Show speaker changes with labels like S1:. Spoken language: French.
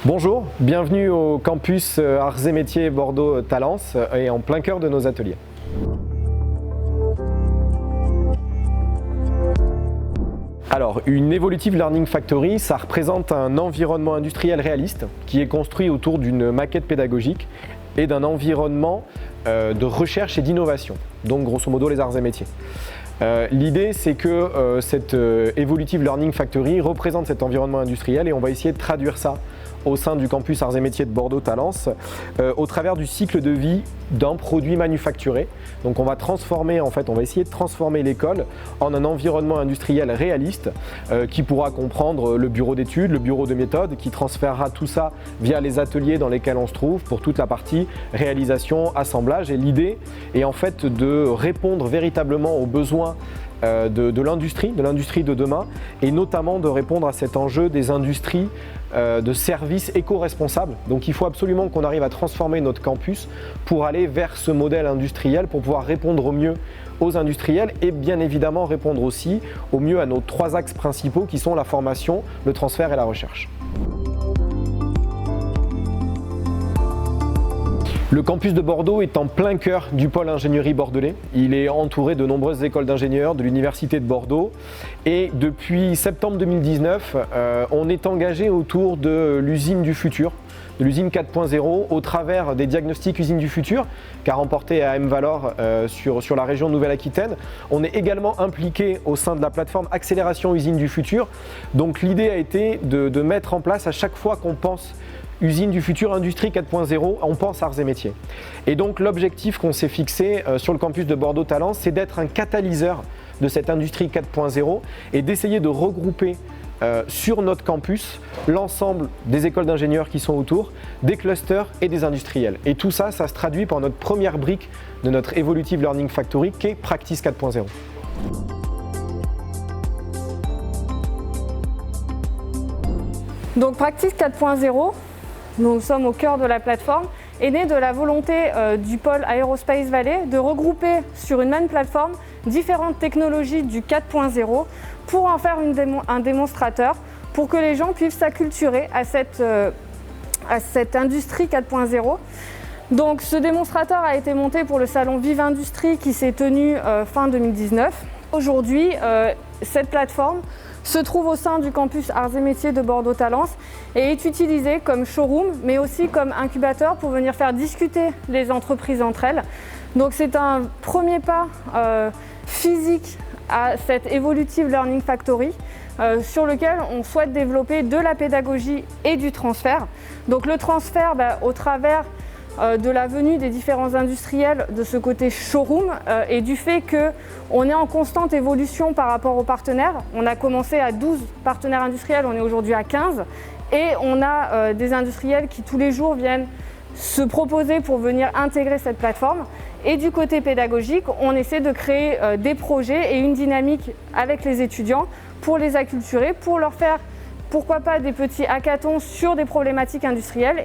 S1: Bonjour, bienvenue au campus Arts et Métiers Bordeaux Talence et en plein cœur de nos ateliers. Alors, une Evolutive Learning Factory, ça représente un environnement industriel réaliste qui est construit autour d'une maquette pédagogique et d'un environnement de recherche et d'innovation, donc grosso modo les arts et métiers. L'idée, c'est que cette Evolutive Learning Factory représente cet environnement industriel et on va essayer de traduire ça au sein du campus Arts et Métiers de Bordeaux-Talence au travers du cycle de vie d'un produit manufacturé. Donc on va essayer de transformer l'école en un environnement industriel réaliste qui pourra comprendre le bureau d'études, le bureau de méthode, qui transférera tout ça via les ateliers dans lesquels on se trouve pour toute la partie réalisation, assemblage. Et l'idée est en fait de répondre véritablement aux besoins de l'industrie de demain et notamment de répondre à cet enjeu des industries de services éco-responsables. Donc il faut absolument qu'on arrive à transformer notre campus pour aller vers ce modèle industriel, pour pouvoir répondre au mieux aux industriels et bien évidemment répondre aussi au mieux à nos trois axes principaux qui sont la formation, le transfert et la recherche. Le campus de Bordeaux est en plein cœur du pôle ingénierie bordelais. Il est entouré de nombreuses écoles d'ingénieurs de l'Université de Bordeaux et depuis septembre 2019, on est engagé autour de l'usine du futur, de l'usine 4.0 au travers des diagnostics usine du futur qu'a remporté AM Valor sur la région Nouvelle-Aquitaine. On est également impliqué au sein de la plateforme Accélération Usine du futur. Donc l'idée a été de mettre en place à chaque fois qu'on pense Usine du futur, Industrie 4.0, on pense arts et métiers. Et donc l'objectif qu'on s'est fixé sur le campus de Bordeaux-Talence, c'est d'être un catalyseur de cette Industrie 4.0 et d'essayer de regrouper sur notre campus l'ensemble des écoles d'ingénieurs qui sont autour, des clusters et des industriels. Et tout ça, ça se traduit par notre première brique de notre Evolutive Learning Factory qui est Practice 4.0.
S2: Donc Practice 4.0, nous sommes au cœur de la plateforme, est né de la volonté du pôle Aerospace Valley de regrouper sur une même plateforme différentes technologies du 4.0 pour en faire un démonstrateur pour que les gens puissent s'acculturer à cette industrie 4.0. Donc ce démonstrateur a été monté pour le salon Vive Industrie qui s'est tenu fin 2019. Aujourd'hui, cette plateforme se trouve au sein du campus Arts et Métiers de Bordeaux-Talence et est utilisée comme showroom, mais aussi comme incubateur pour venir faire discuter les entreprises entre elles. Donc c'est un premier pas physique à cette Evolutive Learning Factory sur lequel on souhaite développer de la pédagogie et du transfert. Donc le transfert au travers de la venue des différents industriels de ce côté showroom et du fait qu'on est en constante évolution par rapport aux partenaires. On a commencé à 12 partenaires industriels, on est aujourd'hui à 15 et on a des industriels qui tous les jours viennent se proposer pour venir intégrer cette plateforme. Et du côté pédagogique, on essaie de créer des projets et une dynamique avec les étudiants pour les acculturer, pour leur faire pourquoi pas des petits hackathons sur des problématiques industrielles.